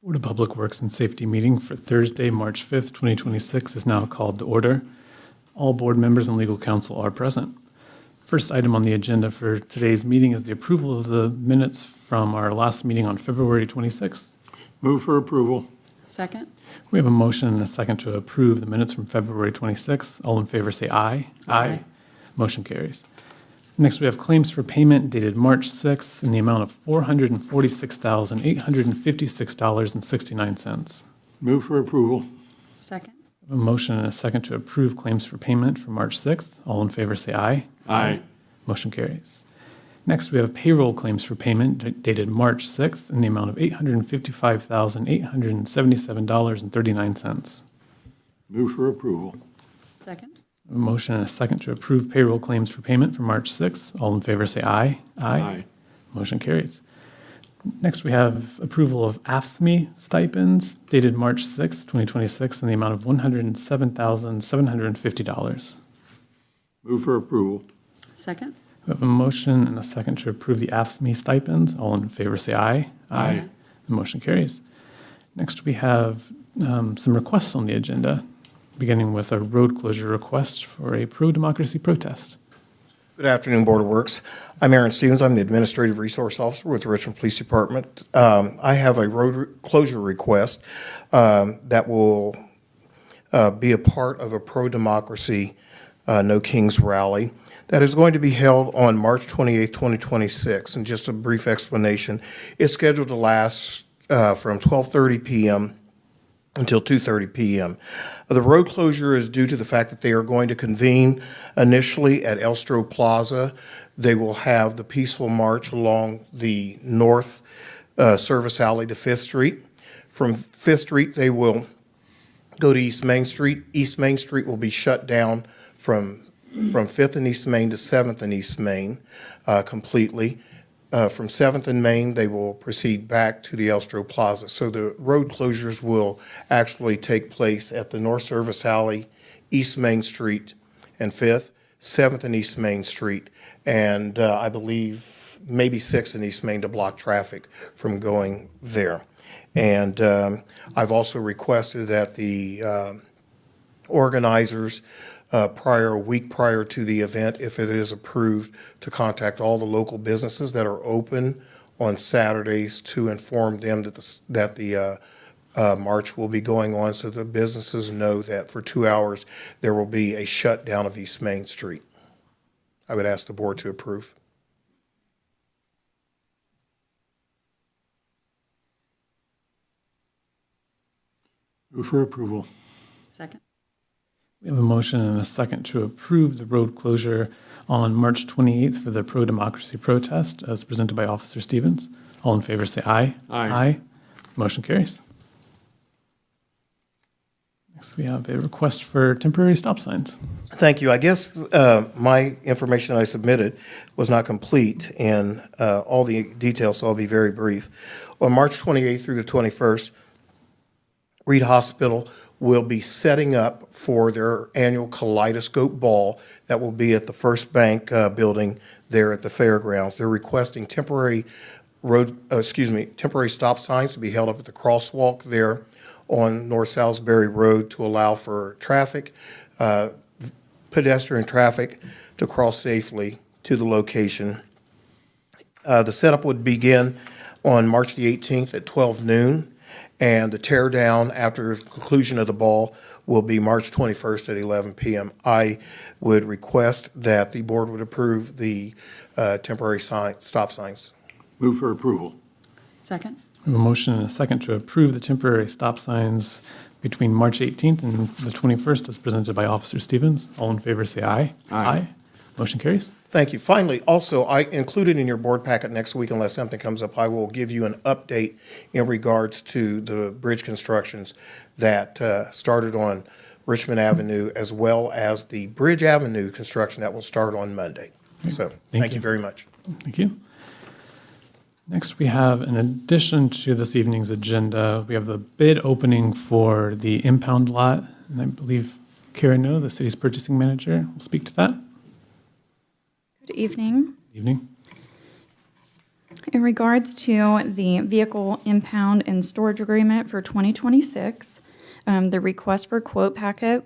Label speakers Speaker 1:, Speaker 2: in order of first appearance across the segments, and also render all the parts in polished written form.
Speaker 1: Board of Public Works and Safety meeting for Thursday, March 5th, 2026 is now called to order. All board members and legal counsel are present. First item on the agenda for today's meeting is the approval of the minutes from our last meeting on February 26th.
Speaker 2: Move for approval.
Speaker 3: Second.
Speaker 1: We have a motion and a second to approve the minutes from February 26th. All in favor say aye.
Speaker 3: Aye.
Speaker 1: Motion carries. Next, we have claims for payment dated March 6th in the amount of $446,856.69.
Speaker 2: Move for approval.
Speaker 3: Second.
Speaker 1: A motion and a second to approve claims for payment for March 6th. All in favor say aye.
Speaker 2: Aye.
Speaker 1: Motion carries. Next, we have payroll claims for payment dated March 6th in the amount of $855,877.39.
Speaker 2: Move for approval.
Speaker 3: Second.
Speaker 1: A motion and a second to approve payroll claims for payment for March 6th. All in favor say aye.
Speaker 2: Aye.
Speaker 1: Motion carries. Next, we have approval of AFSCME stipends dated March 6th, 2026 in the amount of $107,750.
Speaker 2: Move for approval.
Speaker 3: Second.
Speaker 1: We have a motion and a second to approve the AFSCME stipends. All in favor say aye.
Speaker 2: Aye.
Speaker 1: The motion carries. Next, we have some requests on the agenda, beginning with a road closure request for a pro-democracy protest.
Speaker 4: Good afternoon, Board of Works. I'm Aaron Stevens. I'm the Administrative Resource Officer with the Richmond Police Department. I have a road closure request that will be a part of a pro-democracy No Kings rally that is going to be held on March 28, 2026. And just a brief explanation, it's scheduled to last from 12:30 p.m. until 2:30 p.m. The road closure is due to the fact that they are going to convene initially at Elstro Plaza. They will have the peaceful march along the north service alley to 5th Street. From 5th Street, they will go to East Main Street. East Main Street will be shut down from 5th and East Main to 7th and East Main completely. From 7th and Main, they will proceed back to the Elstro Plaza. So the road closures will actually take place at the North Service Alley, East Main Street and 5th, 7th and East Main Street, and I believe maybe 6th and East Main to block traffic from going there. And I've also requested that the organizers a week prior to the event, if it is approved, to contact all the local businesses that are open on Saturdays to inform them that the march will be going on, so the businesses know that for 2 hours there will be a shutdown of East Main Street. I would ask the board to approve.
Speaker 2: Move for approval.
Speaker 3: Second.
Speaker 1: We have a motion and a second to approve the road closure on March 28th for the pro-democracy protest as presented by Officer Stevens. All in favor say aye.
Speaker 2: Aye.
Speaker 1: Motion carries. Next, we have a request for temporary stop signs.
Speaker 4: Thank you. I guess my information I submitted was not complete in all the details, so I'll be very brief. On March 28th through the 21st, Reed Hospital will be setting up for their annual Kaleidoscope Ball that will be at the First Bank building there at the fairgrounds. They're requesting temporary stop signs to be held up at the crosswalk there on North Salisbury Road to allow for traffic, pedestrian traffic to cross safely to the location. The setup would begin on March the 18th at 12 noon. And the tear down after the conclusion of the ball will be March 21st at 11 p.m. I would request that the board would approve the temporary stop signs.
Speaker 2: Move for approval.
Speaker 3: Second.
Speaker 1: We have a motion and a second to approve the temporary stop signs between March 18th and the 21st as presented by Officer Stevens. All in favor say aye.
Speaker 2: Aye.
Speaker 1: Motion carries.
Speaker 4: Thank you. Finally, also, I included in your board packet next week, unless something comes up, I will give you an update in regards to the bridge constructions that started on Richmond Avenue, as well as the Bridge Avenue construction that will start on Monday. So, thank you very much.
Speaker 1: Thank you. Next, we have, in addition to this evening's agenda, we have the bid opening for the impound lot. And I believe Karen No, the city's purchasing manager, will speak to that.
Speaker 5: Good evening.
Speaker 1: Evening.
Speaker 5: In regards to the vehicle impound and storage agreement for 2026, the request for quote packet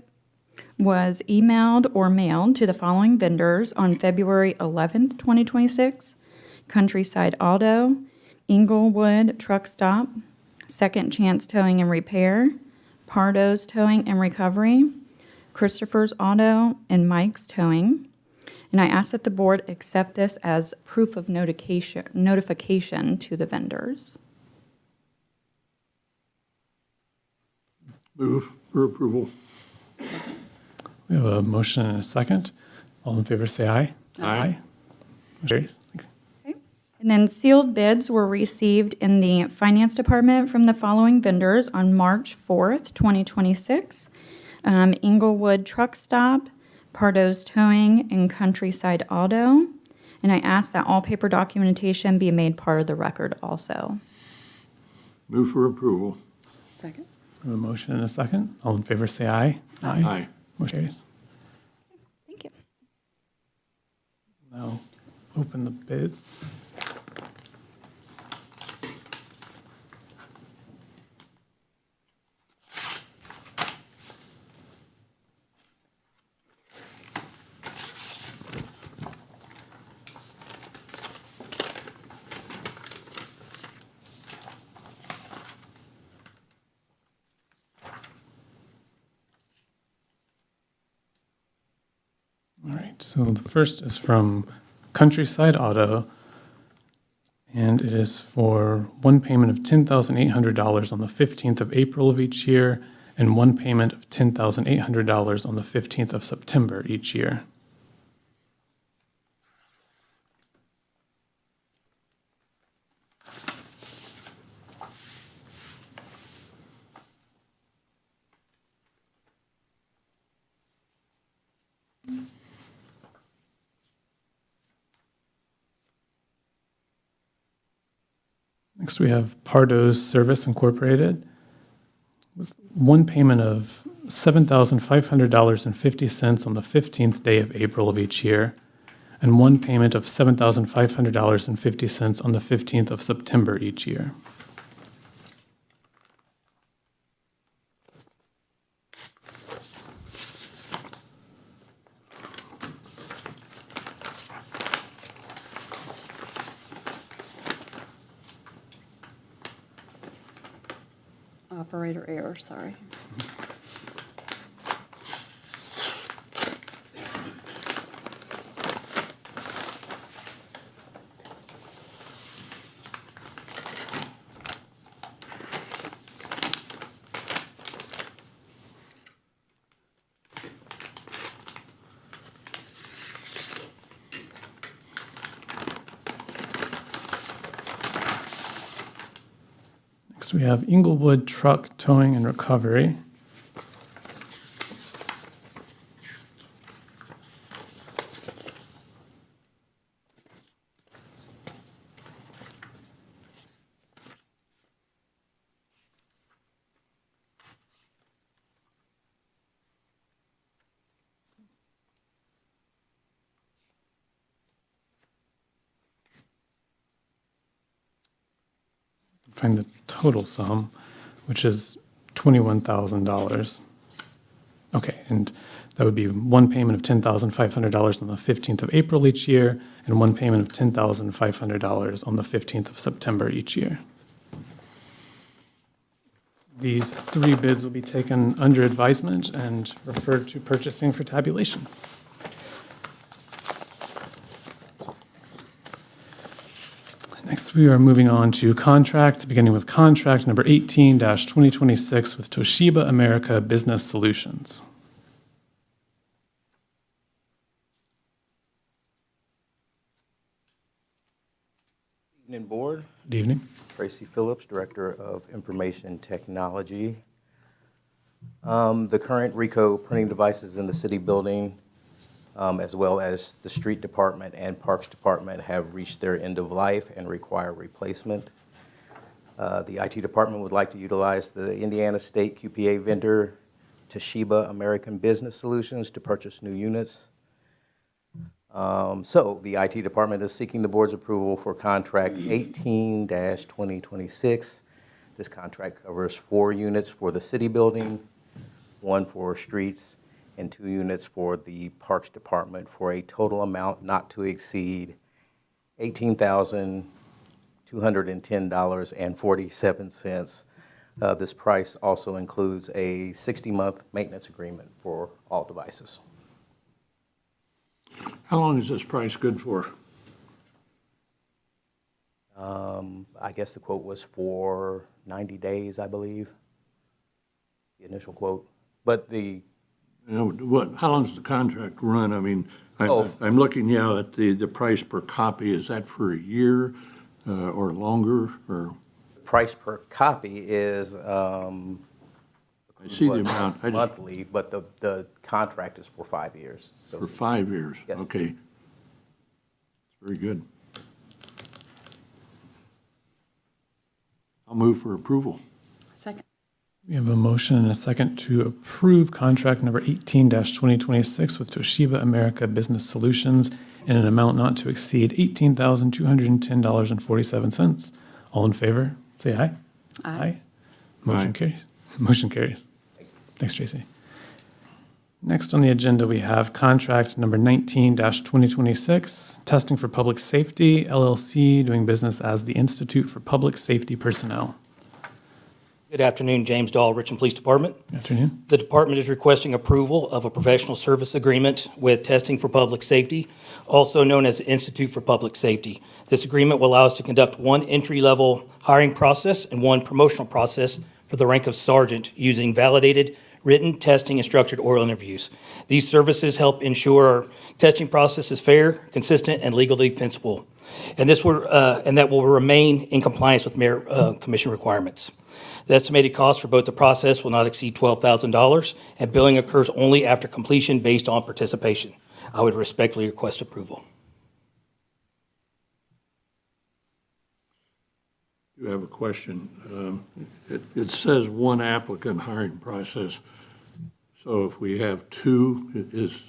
Speaker 5: was emailed or mailed to the following vendors on February 11th, 2026: Countryside Auto, Inglewood Truck Stop, Second Chance Towing and Repair, Pardo's Towing and Recovery, Christopher's Auto, and Mike's Towing. And I ask that the board accept this as proof of notification to the vendors.
Speaker 2: Move for approval.
Speaker 1: We have a motion and a second. All in favor, say aye.
Speaker 2: Aye.
Speaker 1: Motion carries. Thanks.
Speaker 5: And then sealed bids were received in the Finance Department from the following vendors on March 4th, 2026. Inglewood Truck Stop, Pardo's Towing, and Countryside Auto. And I ask that all paper documentation be made part of the record also.
Speaker 2: Move for approval.
Speaker 3: Second.
Speaker 1: We have a motion and a second. All in favor, say aye.
Speaker 2: Aye.
Speaker 1: Motion carries.
Speaker 5: Thank you.
Speaker 1: Now, open the bids. All right, so the first is from Countryside Auto, and it is for one payment of $10,800 on the 15th of April of each year, and one payment of $10,800 on the 15th of September each year. Next, we have Pardo's Service Incorporated with one payment of $7,500.50 on the 15th day of April of each year, and one payment of $7,500.50 on the 15th of September each year.
Speaker 3: Operator error, sorry.
Speaker 1: Next, we have Inglewood Truck Towing and Recovery. Find the total sum, which is $21,000. Okay, and that would be one payment of $10,500 on the 15th of April each year, and one payment of $10,500 on the 15th of September each year. These three bids will be taken under advisement and referred to purchasing for tabulation. Next, we are moving on to contracts, beginning with contract number 18-2026 with Toshiba America Business Solutions.
Speaker 6: Evening, Board.
Speaker 1: Good evening.
Speaker 6: Tracy Phillips, Director of Information Technology. The current RICO printing devices in the city building, as well as the Street Department and Parks Department, have reached their end of life and require replacement. The IT Department would like to utilize the Indiana State QPA vendor, Toshiba American Business Solutions, to purchase new units. So the IT department is seeking the board's approval for contract 18-2026. This contract covers 4 units for the city building, 1 for streets, and 2 units for the Parks Department for a total amount not to exceed $18,210.47. This price also includes a 60-month maintenance agreement for all devices.
Speaker 2: How long is this price good for?
Speaker 6: I guess the quote was for 90 days, I believe, the initial quote. But the,
Speaker 2: How long does the contract run? I mean,
Speaker 6: Oh.
Speaker 2: I'm looking, at the price per copy. Is that for a year or longer, or?
Speaker 6: price per copy is
Speaker 2: I see the amount. I just,
Speaker 6: monthly, but the contract is for 5 years. So
Speaker 2: for 5 years?
Speaker 6: Yes.
Speaker 2: Okay. It's very good. I'll move for approval.
Speaker 3: Second.
Speaker 1: We have a motion and a second to approve contract number 18-2026 with Toshiba America Business Solutions in an amount not to exceed $18,210.47. All in favor, say aye.
Speaker 3: Aye.
Speaker 1: Motion
Speaker 2: Aye.
Speaker 1: carries. Motion carries. Thanks, Tracy. Next on the agenda, we have contract number 19-2026, Testing for Public Safety, LLC, doing business as the Institute for Public Safety Personnel.
Speaker 7: Good afternoon, James Dahl, Richmond Police Department.
Speaker 1: Good afternoon.
Speaker 7: The department is requesting approval of a professional service agreement with Testing for Public Safety, also known as the Institute for Public Safety. This agreement will allow us to conduct 1 entry-level hiring process and 1 promotional process for the rank of sergeant using validated written testing and structured oral interviews. These services help ensure our testing process is fair, consistent, and legally defensible, and that will remain in compliance with Merit Commission requirements. The estimated cost for both the process will not exceed $12,000, and billing occurs only after completion based on participation. I would respectfully request approval.
Speaker 2: I have a question. It says 1 applicant hiring process. So if we have 2, it's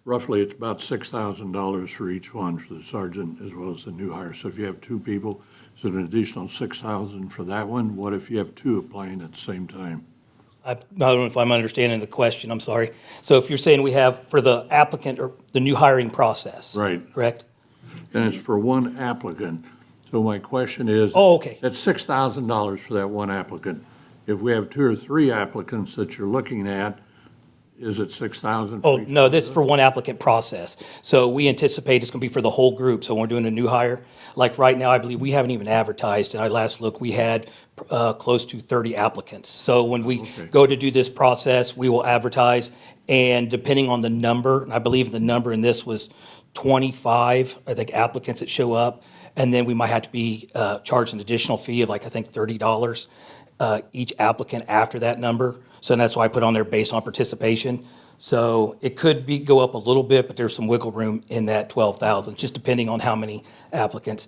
Speaker 2: about $6,000 for each one, for the sergeant as well as the new hire. So if you have 2 people, is it an additional $6,000 for that one? What if you have 2 applying at the same time?
Speaker 7: I don't know if I'm understanding the question, I'm sorry. So if you're saying we have for the applicant or the new hiring process?
Speaker 2: Right.
Speaker 7: Correct?
Speaker 2: And it's for 1 applicant. So my question is.
Speaker 7: Oh, okay.
Speaker 2: That's $6,000 for that 1 applicant. If we have 2 or 3 applicants that you're looking at, is it $6,000?
Speaker 7: Oh, no, this is for 1 applicant process. So we anticipate it's going to be for the whole group. So when we're doing a new hire, like right now, I believe we haven't even advertised. And I last looked, we had close to 30 applicants. So when we go to do this process, we will advertise. And depending on the number, and I believe the number in this was 25, I think, applicants that show up. And then we might have to be charged an additional fee of $30 each applicant after that number. So that's why I put on there based on participation. So it could go up a little bit, but there's some wiggle room in that 12,000, just depending on how many applicants.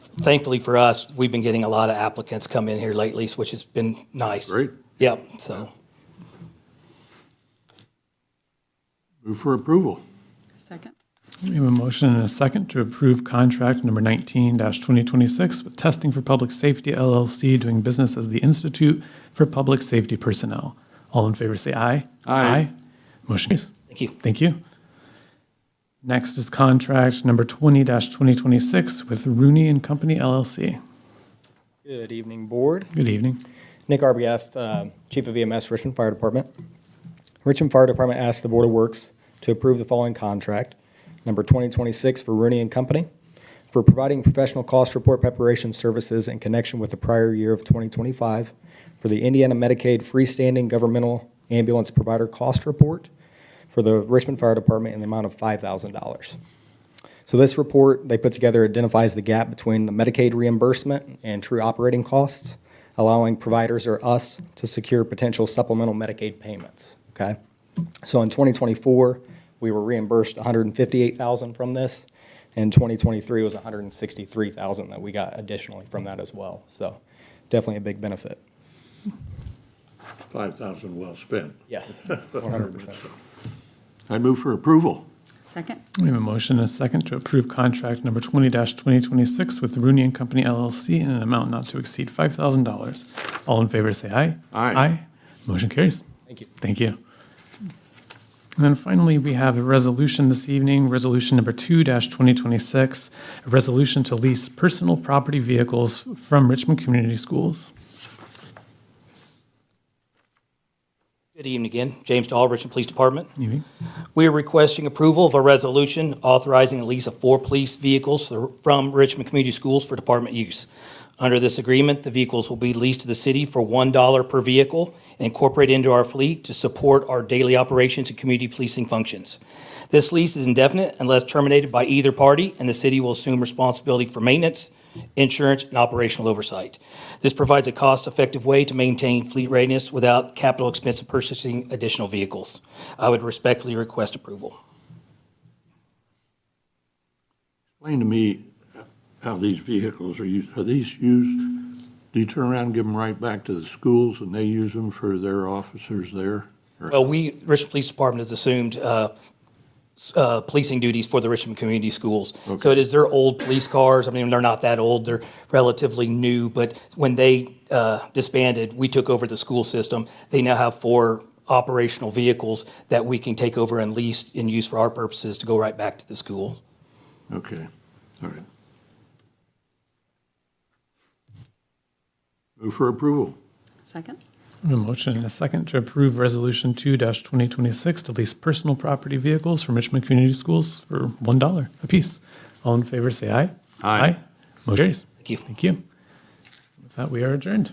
Speaker 7: Thankfully for us, we've been getting a lot of applicants come in here lately, which has been nice.
Speaker 2: Great.
Speaker 7: Yep, so.
Speaker 2: Move for approval.
Speaker 3: Second.
Speaker 1: We have a motion and a second to approve contract number 19-2026 with Testing for Public Safety, LLC, doing business as the Institute for Public Safety Personnel. All in favor, say aye.
Speaker 2: Aye.
Speaker 1: Motion carries.
Speaker 7: Thank you.
Speaker 1: Thank you. Next is contract number 20-2026 with Rooney and Company, LLC.
Speaker 8: Good evening, Board.
Speaker 1: Good evening.
Speaker 8: Nick Arbiest, Chief of EMS, Richmond Fire Department. Richmond Fire Department asks the Board of Works to approve the following contract, number 2026 for Rooney and Company, for providing professional cost report preparation services in connection with the prior year of 2025 for the Indiana Medicaid freestanding governmental ambulance provider cost report for the Richmond Fire Department in the amount of $5,000. So this report they put together identifies the gap between the Medicaid reimbursement and true operating costs, allowing providers or us to secure potential supplemental Medicaid payments, okay? So in 2024, we were reimbursed $158,000 from this. In 2023, it was $163,000 that we got additionally from that as well. So definitely a big benefit.
Speaker 2: $5,000 well spent.
Speaker 8: Yes, 100%.
Speaker 2: I move for approval.
Speaker 3: Second.
Speaker 1: We have a motion and a second to approve contract number 20-2026 with Rooney and Company LLC in an amount not to exceed $5,000. All in favor, say aye.
Speaker 2: Aye.
Speaker 1: Aye. Motion carries.
Speaker 8: Thank you.
Speaker 1: Thank you. And then finally, we have a resolution this evening, resolution number 2-2026, a resolution to lease personal property vehicles from Richmond Community Schools.
Speaker 7: Good evening again. James Dahl, Richmond Police Department.
Speaker 1: Evening.
Speaker 7: We are requesting approval of a resolution authorizing a lease of 4 police vehicles from Richmond Community Schools for department use. Under this agreement, the vehicles will be leased to the city for $1 per vehicle and incorporated into our fleet to support our daily operations and community policing functions. This lease is indefinite unless terminated by either party, and the city will assume responsibility for maintenance, insurance, and operational oversight. This provides a cost-effective way to maintain fleet readiness without capital expense of purchasing additional vehicles. I would respectfully request approval.
Speaker 2: Explain to me how these vehicles are used. Are these used, do you turn around and give them right back to the schools and they use them for their officers there? Or-
Speaker 7: Well, Richmond Police Department has assumed policing duties for the Richmond Community Schools.
Speaker 2: Okay.
Speaker 7: So it is their old police cars. I mean, they're not that old. They're relatively new, but when they disbanded, we took over the school system. They now have 4 operational vehicles that we can take over and lease and use for our purposes to go right back to the schools.
Speaker 2: Okay, all right. Move for approval.
Speaker 3: Second.
Speaker 1: We have a motion and a second to approve resolution 2-2026 to lease personal property vehicles from Richmond Community Schools for $1 apiece. All in favor, say aye.
Speaker 2: Aye.
Speaker 1: Motion carries.
Speaker 7: Thank you.
Speaker 1: Thank you. With that, we are adjourned.